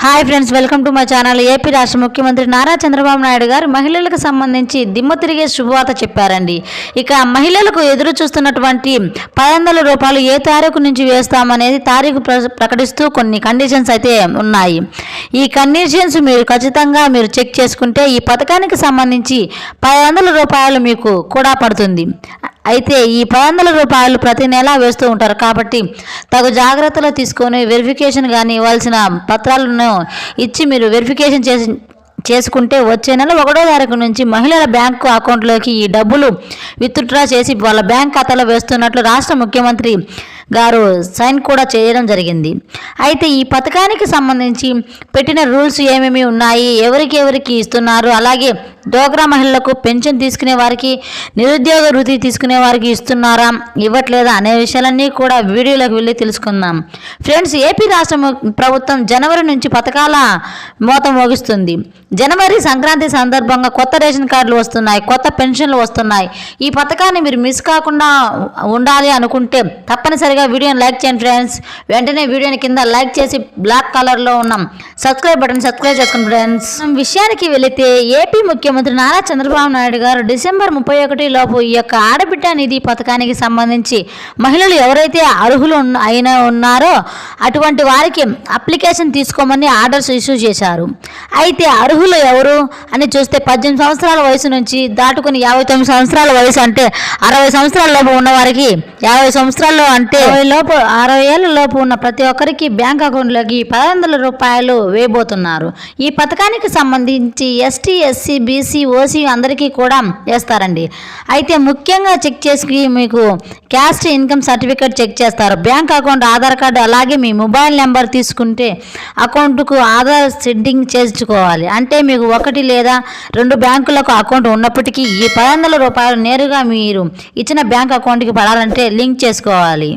Hi friends, welcome to my channel. AP రాష్ట్ర ముఖ్యమంత్రి నారా చంద్రబాబు నాయుడు గారు మహిళలకు సంబంధించి దిమ్మ తిరిగే శుభవార్త చెప్పారండి. ఇక మహిళలకు ఎదురు చూస్తున్నటువంటి 500 రూపాయలు ఏ తారీఖు నుంచి వేస్తామనేది తారీఖు ప్రకటిస్తూ కొన్ని కండిషన్స్ అయితే ఉన్నాయి. ఈ కండిషన్స్ మీరు ఖచ్చితంగా చెక్ చేసుకుంటే ఈ పథకానికి సంబంధించి 500 రూపాయలు మీకు కూడా పడుతుంది. అయితే ఈ 500 రూపాయలు ప్రతి నెల వేస్తూ ఉంటారు కాబట్టి తగు జాగ్రత్తలు తీసుకొని వెరిఫికేషన్ కానీ ఇవ్వాల్సిన పత్రాలను ఇచ్చి మీరు వెరిఫికేషన్ చేసుకుంటే వచ్చే నెల 1వ తారీఖు నుంచి మహిళల బ్యాంకు అకౌంట్లోకి ఈ డబ్బులు విత్డ్రా చేసి వాళ్ళ బ్యాంక్ ఖాతాలో వేస్తున్నట్లు రాష్ట్ర ముఖ్యమంత్రి గారు సైన్ కూడా చేయడం జరిగింది. అయితే ఈ పథకానికి సంబంధించి పెట్టిన రూల్స్ ఏమేమి ఉన్నాయి, ఎవరికి ఇస్తున్నారు, అలాగే డోగ్రా మహిళలకు పెన్షన్ తీసుకునే వారికి, నిరుద్యోగ వృత్తి తీసుకునే వారికి ఇస్తున్నారా ఇవ్వట్లేదా అనే విషయాలన్నీ కూడా వీడియోలోకి వెళ్ళి తెలుసుకుందాం. ఫ్రెండ్స్, ఏపీ రాష్ట్ర ప్రభుత్వం జనవరి నుంచి పథకాల మోత మోగిస్తుంది. జనవరి సంక్రాంతి సందర్భంగా కొత్త రేషన్ కార్డులు వస్తున్నాయి, కొత్త పెన్షన్లు వస్తున్నాయి. ఈ పథకాన్ని మీరు మిస్ కాకుండా ఉండాలి అనుకుంటే తప్పనిసరిగా వీడియోని లైక్ చేయండి ఫ్రెండ్స్. వెంటనే వీడియోని కింద లైక్ చేసి బ్లాక్ కలర్లో ఉన్న సబ్స్క్రైబ్ బటన్ సబ్స్క్రైబ్ చేసుకోండి ఫ్రెండ్స్. విషయానికి వెళితే ఏపీ ముఖ్యమంత్రి నారా చంద్రబాబు నాయుడు గారు డిసెంబర్ 31 లోపు ఈ యొక్క ఆడబిడ్డ నిధి పథకానికి సంబంధించి మహిళలు ఎవరైతే అర్హులు ఉన్నారో అటువంటి వారికి అప్లికేషన్ తీసుకోమని ఆర్డర్స్ ఇష్యూ చేశారు. అయితే అర్హులు ఎవరు అని చూస్తే 18 సంవత్సరాల వయసు నుంచి దాటుకుని 59 సంవత్సరాల వయసు అంటే 60 సంవత్సరాల లోపు ఉన్న వారికి, 50 సంవత్సరాల్లో అంటే 60 ఏళ్ళ లోపు ఉన్న ప్రతి ఒక్కరికి బ్యాంక్ అకౌంట్లోకి 500 రూపాయలు వేయబోతున్నారు. ఈ పథకానికి సంబంధించి ఎస్టీ, ఎస్సీ, బీసీ, ఓసీ అందరికీ కూడా వేస్తారండి. అయితే ముఖ్యంగా చెక్ చేసి మీకు క్యాస్ట్ ఇన్కమ్ సర్టిఫికేట్ చెక్ చేస్తారు. బ్యాంక్ అకౌంట్, ఆధార్ కార్డు, అలాగే మీ మొబైల్ నెంబర్ తీసుకుంటే అకౌంట్కు ఆధార్ సెట్టింగ్ చేసుకోవాలి. అంటే మీకు 1 లేదా 2 బ్యాంకులకు అకౌంట్ ఉన్నప్పటికీ ఈ 500 రూపాయలు నేరుగా మీరు ఇచ్చిన బ్యాంక్ అకౌంట్కి పడాలంటే లింక్ చేసుకోవాలి.